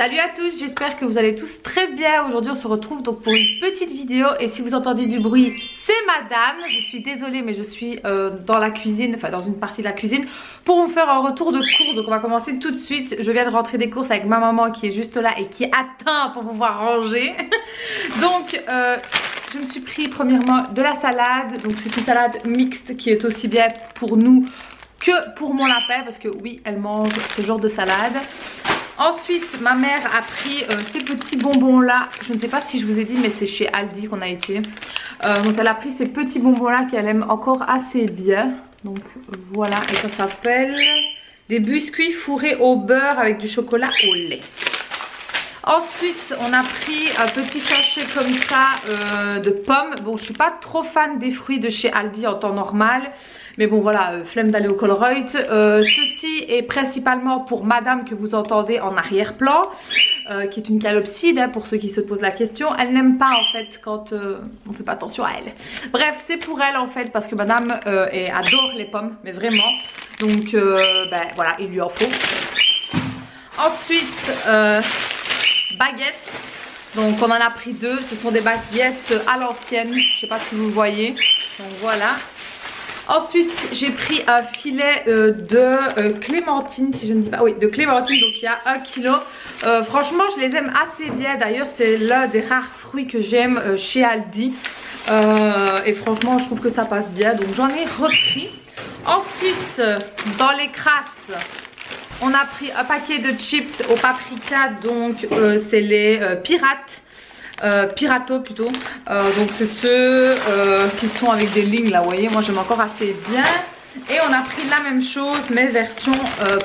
Salut à tous, j'espère que vous allez tous très bien. Aujourd'hui on se retrouve donc pour une petite vidéo et si vous entendez du bruit c'est madame. Je suis désolée mais je suis dans la cuisine, enfin dans une partie de la cuisine pour vous faire un retour de course. Donc on va commencer tout de suite. Je viens de rentrer des courses avec ma maman qui est juste là et qui attend pour pouvoir ranger. Donc je me suis pris premièrement de la salade. Donc c'est une salade mixte qui est aussi bien pour nous que pour mon lapin parce que oui elle mange ce genre de salade. Ensuite ma mère a pris ces petits bonbons là, je ne sais pas si je vous ai dit mais c'est chez Aldi qu'on a été. Donc elle a pris ces petits bonbons là qu'elle aime encore assez bien. Donc voilà, et ça s'appelle des biscuits fourrés au beurre avec du chocolat au lait. Ensuite on a pris un petit sachet comme ça de pommes. Bon je suis pas trop fan des fruits de chez Aldi en temps normal. Mais bon voilà, flemme d'aller au Colruyt. Ceci est principalement pour madame que vous entendez en arrière-plan. Qui est une calopside hein, pour ceux qui se posent la question. Elle n'aime pas en fait quand on fait pas attention à elle. Bref c'est pour elle en fait parce que madame adore les pommes. Mais vraiment. Donc ben, voilà il lui en faut. Ensuite baguettes. Donc on en a pris deux. Ce sont des baguettes à l'ancienne. Je sais pas si vous voyez. Donc voilà. Ensuite j'ai pris un filet de clémentine, si je ne dis pas, oui de clémentine, donc il y a 1 kilo. Franchement je les aime assez bien, d'ailleurs c'est l'un des rares fruits que j'aime chez Aldi. Et franchement je trouve que ça passe bien, donc j'en ai repris. Ensuite dans les crasses on a pris un paquet de chips au paprika, donc c'est les pirates. Pirato plutôt, donc c'est ceux qui sont avec des lignes là, vous voyez, moi j'aime encore assez bien. Et on a pris la même chose mais version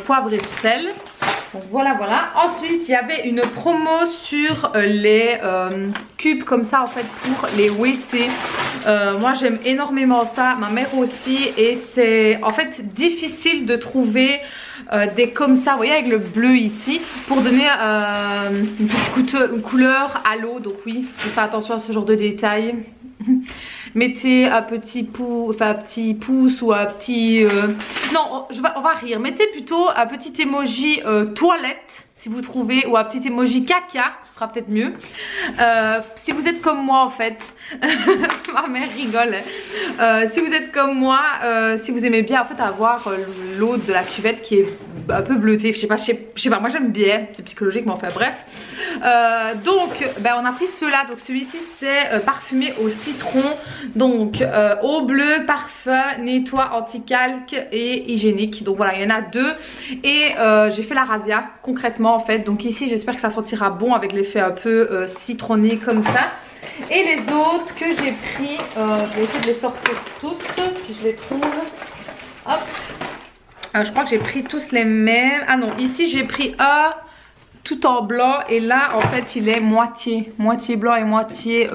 poivre et sel. Donc voilà. Ensuite il y avait une promo sur les cubes comme ça en fait pour les WC. Moi j'aime énormément ça, ma mère aussi, et c'est en fait difficile de trouver des comme ça, vous voyez, avec le bleu ici, pour donner une petite couleur à l'eau. Donc oui, faites attention à ce genre de détails. Mettez un petit pouce, enfin un petit pouce ou un petit non, on va rire. Mettez plutôt un petit emoji toilette si vous trouvez, ou un petit emoji caca, ce sera peut-être mieux. Si vous êtes comme moi en fait, ma mère rigole. Si vous êtes comme moi, si vous aimez bien en fait avoir l'eau de la cuvette qui est un peu bleutée, je sais pas, moi j'aime bien, c'est psychologique mais enfin bref. Donc ben, on a pris ceux-là, donc celui-ci c'est parfumé au citron, donc eau bleue, parfum, nettoie, anti-calque et hygiénique. Donc voilà, il y en a deux et j'ai fait la razzia concrètement en fait. Donc ici j'espère que ça sentira bon avec l'effet un peu citronné comme ça. Et les autres que j'ai pris, je vais essayer de les sortir tous si je les trouve. Hop. Je crois que j'ai pris tous les mêmes. Ah non, ici j'ai pris un tout en blanc et là en fait il est moitié blanc et moitié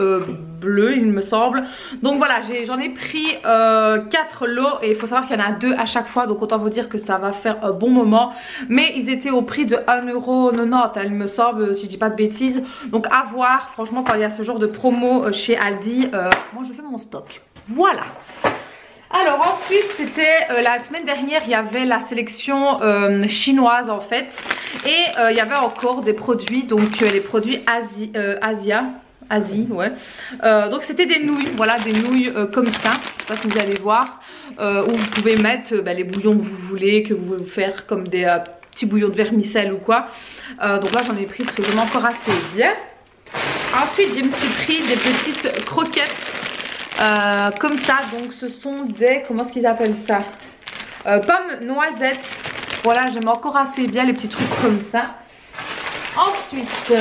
bleu il me semble. Donc voilà, j'en ai pris 4 lots et il faut savoir qu'il y en a 2 à chaque fois, donc autant vous dire que ça va faire un bon moment. Mais ils étaient au prix de 1,90 €, il me semble, si je dis pas de bêtises. Donc à voir, franchement quand il y a ce genre de promo chez Aldi, moi je fais mon stock. Voilà. Alors ensuite c'était la semaine dernière, il y avait la sélection chinoise en fait. Et il y avait encore des produits, donc les produits Asie, ouais. Donc c'était des nouilles, voilà, des nouilles comme ça. Je sais pas si vous allez voir. Où vous pouvez mettre les bouillons que vous voulez, que vous voulez faire comme des petits bouillons de vermicelle ou quoi. Donc là j'en ai pris parce que j'aime encore assez bien. Ensuite je me suis pris des petites croquettes. Comme ça, donc ce sont des, comment est-ce qu'ils appellent ça, pommes noisettes. Voilà, j'aime encore assez bien les petits trucs comme ça. Ensuite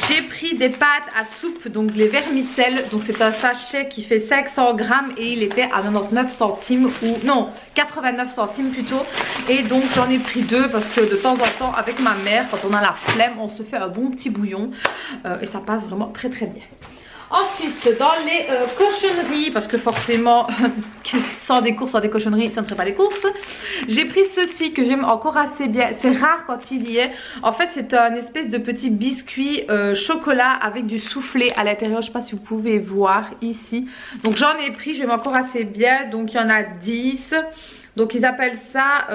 j'ai pris des pâtes à soupe, donc les vermicelles. Donc c'est un sachet qui fait 500 grammes et il était à 99 centimes ou non 89 centimes plutôt. Et donc j'en ai pris 2 parce que de temps en temps avec ma mère, quand on a la flemme, on se fait un bon petit bouillon et ça passe vraiment très très bien. Ensuite dans les cochonneries, parce que forcément sans des courses, sans des cochonneries ça ne ferait pas des courses. J'ai pris ceci que j'aime encore assez bien. C'est rare quand il y est. En fait c'est un espèce de petit biscuit chocolat avec du soufflé à l'intérieur. Je ne sais pas si vous pouvez voir ici. Donc j'en ai pris, j'aime encore assez bien. Donc il y en a 10. Donc ils appellent ça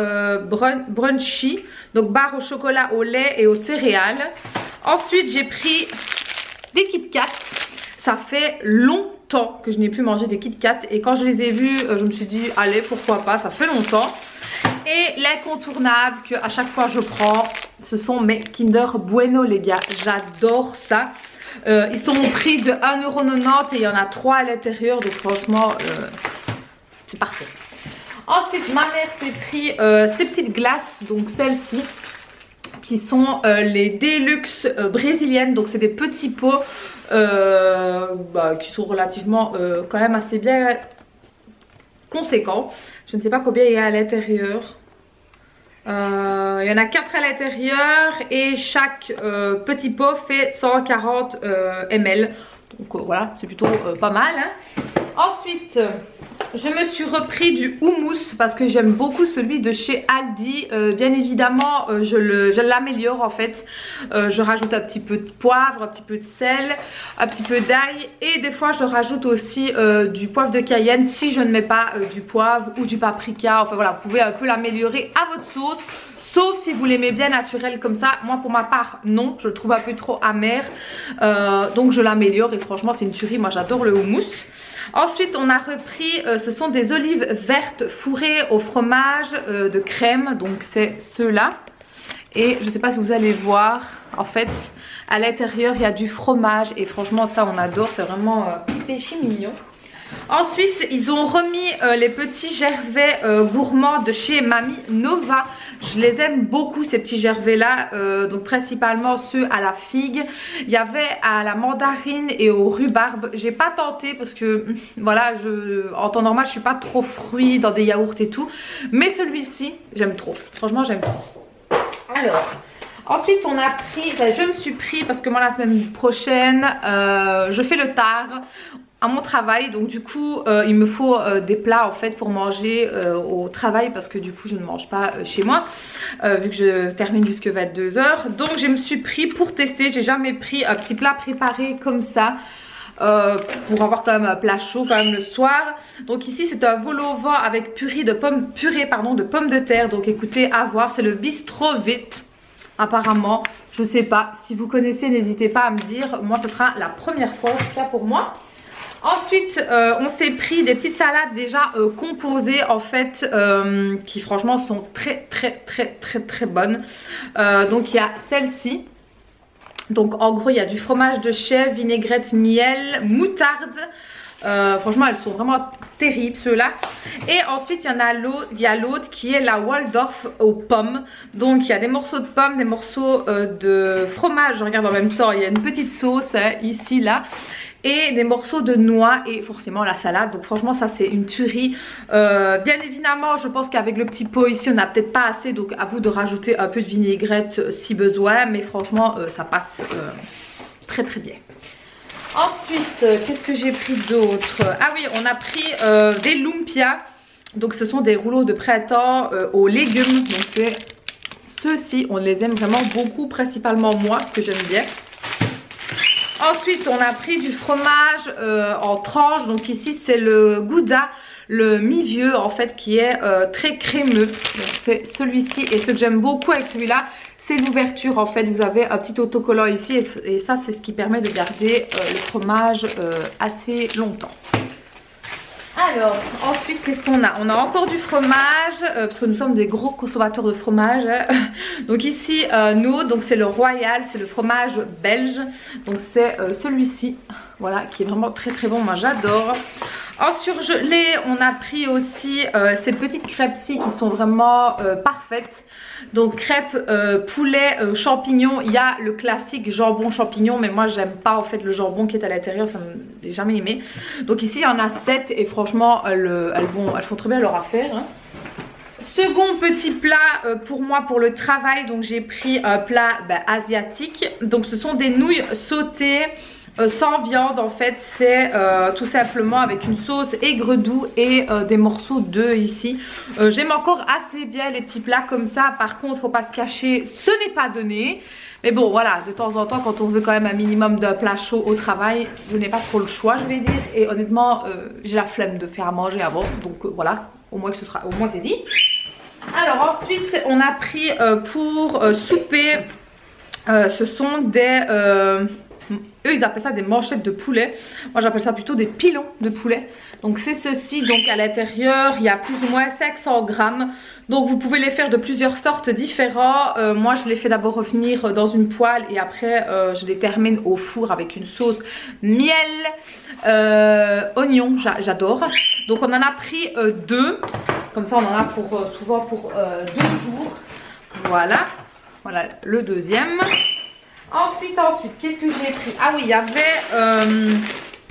brunchy. Donc barre au chocolat, au lait et aux céréales. Ensuite j'ai pris des Kit Kat. Ça fait longtemps que je n'ai plus mangé des Kit Kat. Et quand je les ai vus, je me suis dit allez pourquoi pas, ça fait longtemps. Et l'incontournable que à chaque fois je prends, ce sont mes Kinder Bueno les gars. J'adore ça. Ils sont au prix de 1,90€ et il y en a 3 à l'intérieur. Donc franchement, c'est parfait. Ensuite, ma mère s'est pris ces petites glaces. Donc celles-ci, qui sont les Deluxe brésiliennes. Donc c'est des petits pots qui sont relativement quand même assez bien conséquents. Je ne sais pas combien il y a à l'intérieur. Il y en a 4 à l'intérieur et chaque petit pot fait 140 ml. Donc voilà, c'est plutôt pas mal. Hein. Ensuite, je me suis repris du houmous parce que j'aime beaucoup celui de chez Aldi. Bien évidemment, je l'améliore en fait. Je rajoute un petit peu de poivre, un petit peu de sel, un petit peu d'ail et des fois je rajoute aussi du poivre de Cayenne si je ne mets pas du poivre ou du paprika. Enfin voilà, vous pouvez un peu l'améliorer à votre sauce. Sauf si vous l'aimez bien naturel comme ça. Moi pour ma part non, je le trouve un peu trop amer. Donc je l'améliore et franchement c'est une tuerie. Moi j'adore le houmous. Ensuite on a repris, ce sont des olives vertes fourrées au fromage de crème. Donc c'est ceux-là. Et je ne sais pas si vous allez voir, en fait à l'intérieur il y a du fromage. Et franchement ça on adore, c'est vraiment péché mignon. Ensuite ils ont remis les petits gervais gourmands de chez Mamie Nova. Je les aime beaucoup ces petits gervais là, donc principalement ceux à la figue. Il y avait à la mandarine et au rhubarbe. J'ai pas tenté parce que voilà, en temps normal je suis pas trop fruit dans des yaourts et tout. Mais celui-ci j'aime trop, franchement j'aime trop. Alors ensuite on a pris, enfin, je me suis pris parce que moi la semaine prochaine je fais le tard à mon travail, donc du coup il me faut des plats en fait pour manger au travail parce que du coup je ne mange pas chez moi vu que je termine jusque 22 h. Donc je me suis pris pour tester, j'ai jamais pris un petit plat préparé comme ça pour avoir quand même un plat chaud quand même le soir. Donc ici c'est un vol au vent avec purée de pommes de terre. Donc écoutez, à voir, c'est le Bistro Vite apparemment. Je sais pas, si vous connaissez n'hésitez pas à me dire. Moi ce sera la première fois en tout cas pour moi. Ensuite on s'est pris des petites salades déjà composées en fait qui franchement sont très bonnes. Donc il y a celle-ci. Donc en gros il y a du fromage de chèvre, vinaigrette, miel, moutarde. Franchement elles sont vraiment terribles ceux-là. Et ensuite il y a l'autre qui est la Waldorf aux pommes. Donc il y a des morceaux de pommes, des morceaux de fromage. Je regarde en même temps, il y a une petite sauce ici là. Et des morceaux de noix et forcément la salade. Donc franchement ça c'est une tuerie. Bien évidemment je pense qu'avec le petit pot ici on n'a peut-être pas assez. Donc à vous de rajouter un peu de vinaigrette si besoin. Mais franchement ça passe très bien. Ensuite qu'est-ce que j'ai pris d'autre? Ah oui, on a pris des lumpias. Donc ce sont des rouleaux de printemps aux légumes. Donc c'est ceux-ci, on les aime vraiment beaucoup. Principalement moi que j'aime bien. Ensuite on a pris du fromage en tranches. Donc ici c'est le Gouda, le mi-vieux en fait qui est très crémeux. C'est celui-ci et ce que j'aime beaucoup avec celui-là c'est l'ouverture en fait. Vous avez un petit autocollant ici et ça c'est ce qui permet de garder le fromage assez longtemps. Alors ensuite qu'est-ce qu'on a? On a encore du fromage parce que nous sommes des gros consommateurs de fromage. Donc ici nous, donc c'est le Royal, c'est le fromage belge. Donc c'est celui-ci, voilà, qui est vraiment très bon, moi j'adore. En surgelé on a pris aussi ces petites crêpes-ci qui sont vraiment parfaites. Donc crêpes poulet champignons. Il y a le classique jambon champignon, mais moi j'aime pas en fait le jambon qui est à l'intérieur, ça m'est jamais aimé. Donc ici il y en a 7 et franchement elles font très bien leur affaire hein. Second petit plat pour moi pour le travail. Donc j'ai pris un plat asiatique. Donc ce sont des nouilles sautées. sans viande en fait, c'est tout simplement avec une sauce aigre doux et des morceaux d'œufs ici. J'aime encore assez bien les petits plats comme ça. Par contre, faut pas se cacher, ce n'est pas donné. Mais bon voilà, de temps en temps quand on veut quand même un minimum de plat chaud au travail, je n'ai pas trop le choix je vais dire. Et honnêtement j'ai la flemme de faire à manger avant. Donc voilà, au moins c'est dit. Alors ensuite on a pris pour souper, ce sont des... eux ils appellent ça des manchettes de poulet. Moi j'appelle ça plutôt des pilons de poulet. Donc c'est ceci, donc à l'intérieur il y a plus ou moins 500 grammes. Donc vous pouvez les faire de plusieurs sortes différentes. Moi je les fais d'abord revenir dans une poêle et après je les termine au four avec une sauce miel, oignon, j'adore. Donc on en a pris deux. Comme ça on en a pour souvent pour 2 jours. Voilà, voilà le deuxième. Ensuite, qu'est-ce que j'ai pris? Ah oui, il y avait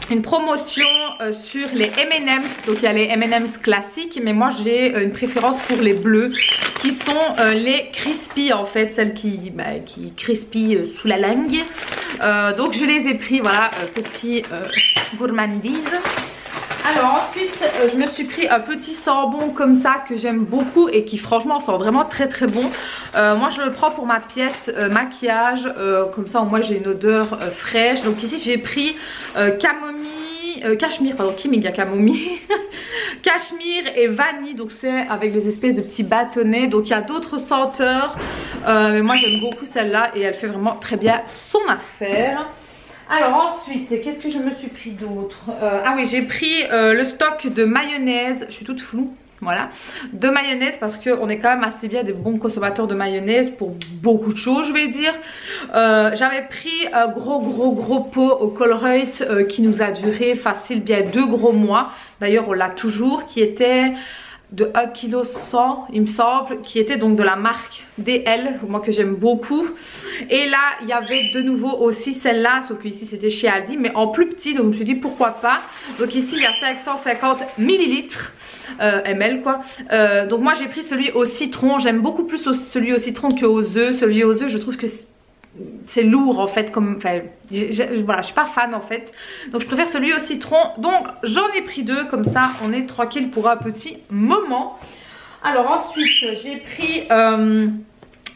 une promotion sur les M&M's. Donc il y a les M&M's classiques, mais moi j'ai une préférence pour les bleus qui sont les crispy en fait, celles qui crispy sous la langue. Donc je les ai pris, voilà, petit gourmandise. Alors ensuite je me suis pris un petit sambon comme ça que j'aime beaucoup et qui franchement sent vraiment très très bon. Moi je le prends pour ma pièce maquillage, comme ça au moins j'ai une odeur fraîche. Donc ici j'ai pris cachemire, pardon, Kiminga camomille, cachemire et vanille. Donc c'est avec les espèces de petits bâtonnets. Donc il y a d'autres senteurs, mais moi j'aime beaucoup celle-là et elle fait vraiment très bien son affaire. Alors ensuite, qu'est-ce que je me suis pris d'autre? Ah oui, j'ai pris le stock de mayonnaise, je suis toute floue, voilà, de mayonnaise parce qu'on est quand même assez bien des bons consommateurs de mayonnaise pour beaucoup de choses je vais dire. J'avais pris un gros pot au Colruyt qui nous a duré facile bien 2 gros mois. D'ailleurs on l'a toujours, qui était de 1,1 kg il me semble, qui était donc de la marque DL, moi que j'aime beaucoup. Et là il y avait de nouveau aussi celle-là, sauf que ici c'était chez Aldi mais en plus petit, donc je me suis dit pourquoi pas. Donc ici il y a 550 millilitres ml quoi. Donc moi j'ai pris celui au citron, j'aime beaucoup plus celui au citron qu'aux œufs. Celui aux œufs je trouve que c'est lourd en fait, comme, enfin, voilà, je suis pas fan en fait. Donc je préfère celui au citron. Donc j'en ai pris 2, comme ça on est tranquille pour un petit moment. Alors ensuite j'ai pris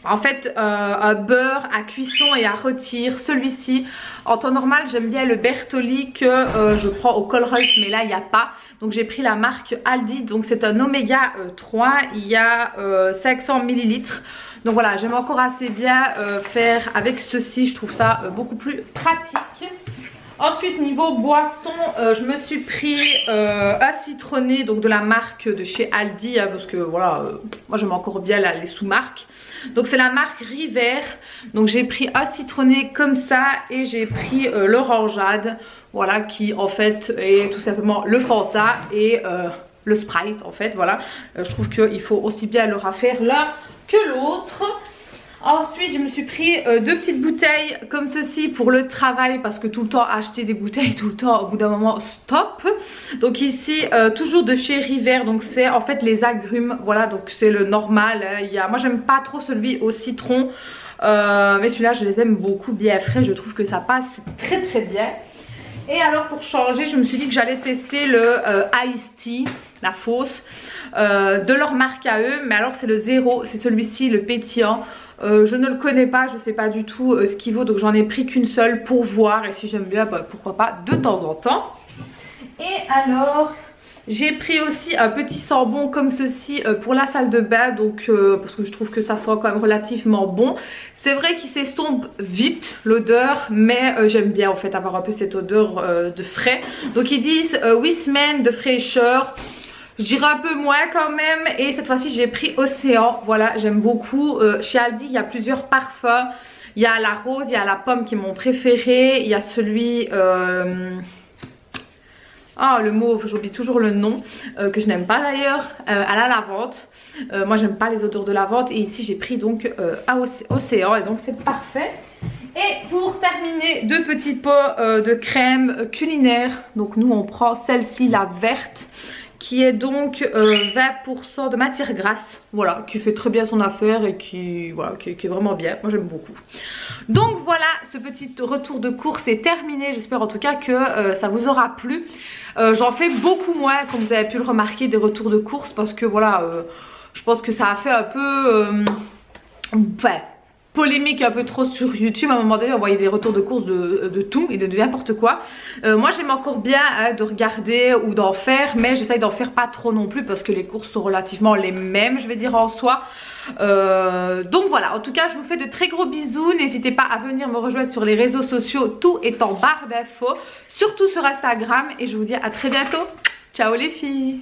en fait un beurre à cuisson et à rôtir. Celui-ci en temps normal j'aime bien le Bertolli que je prends au Colruyt, mais là il n'y a pas. Donc j'ai pris la marque Aldi, donc c'est un oméga 3, il y a 500 millilitres. Donc voilà, j'aime encore assez bien faire avec ceci, je trouve ça beaucoup plus pratique. Ensuite niveau boisson, je me suis pris un citronné, donc de la marque de chez Aldi, hein, parce que voilà, moi j'aime encore bien les sous-marques. Donc c'est la marque River, donc j'ai pris un citronné comme ça et j'ai pris l'orangeade, voilà, qui en fait est tout simplement le Fanta et le Sprite en fait, voilà. Je trouve qu'il faut aussi bien le raffaire là que l'autre. Ensuite je me suis pris 2 petites bouteilles comme ceci pour le travail, parce que tout le temps acheter des bouteilles tout le temps, au bout d'un moment stop. Donc ici toujours de chez River, donc c'est en fait les agrumes, voilà, donc c'est le normal hein. Moi j'aime pas trop celui au citron, mais celui-là je les aime beaucoup bien frais, je trouve que ça passe très bien. Et alors pour changer je me suis dit que j'allais tester le Iced Tea, la fausse, de leur marque à eux, mais alors c'est le 0, c'est celui-ci, le pétillant. Je ne le connais pas, je ne sais pas du tout ce qu'il vaut, donc j'en ai pris qu'une seule pour voir, et si j'aime bien, bah, pourquoi pas de temps en temps. Et alors j'ai pris aussi un petit sambon comme ceci pour la salle de bain, donc parce que je trouve que ça sent quand même relativement bon. C'est vrai qu'il s'estompe vite l'odeur, mais j'aime bien en fait avoir un peu cette odeur de frais. Donc ils disent 8 semaines de fraîcheur. Je dirais un peu moins quand même, et cette fois-ci j'ai pris Océan, voilà, j'aime beaucoup. Chez Aldi il y a plusieurs parfums, il y a la rose, il y a la pomme qui est mon préféré, il y a celui, le mauve, j'oublie toujours le nom, que je n'aime pas d'ailleurs, à la lavande. Moi j'aime pas les odeurs de lavande, et ici j'ai pris donc à Océan, et donc c'est parfait. Et pour terminer, 2 petits pots de crème culinaire, donc nous on prend celle-ci, la verte, qui est donc 20% de matière grasse, voilà, qui fait très bien son affaire et qui, voilà, qui est vraiment bien. Moi j'aime beaucoup. Donc voilà, ce petit retour de course est terminé. J'espère en tout cas que ça vous aura plu. J'en fais beaucoup moins, comme vous avez pu le remarquer, des retours de course, parce que voilà, je pense que ça a fait un peu enfin, polémique un peu trop sur YouTube. À un moment donné on voyait des retours de course de tout et de n'importe quoi. Moi j'aime encore bien de regarder ou d'en faire, mais j'essaye d'en faire pas trop non plus parce que les courses sont relativement les mêmes, je vais dire, en soi. Donc voilà, en tout cas je vous fais de très gros bisous. N'hésitez pas à venir me rejoindre sur les réseaux sociaux, tout est en barre d'infos, surtout sur Instagram, et je vous dis à très bientôt. Ciao les filles.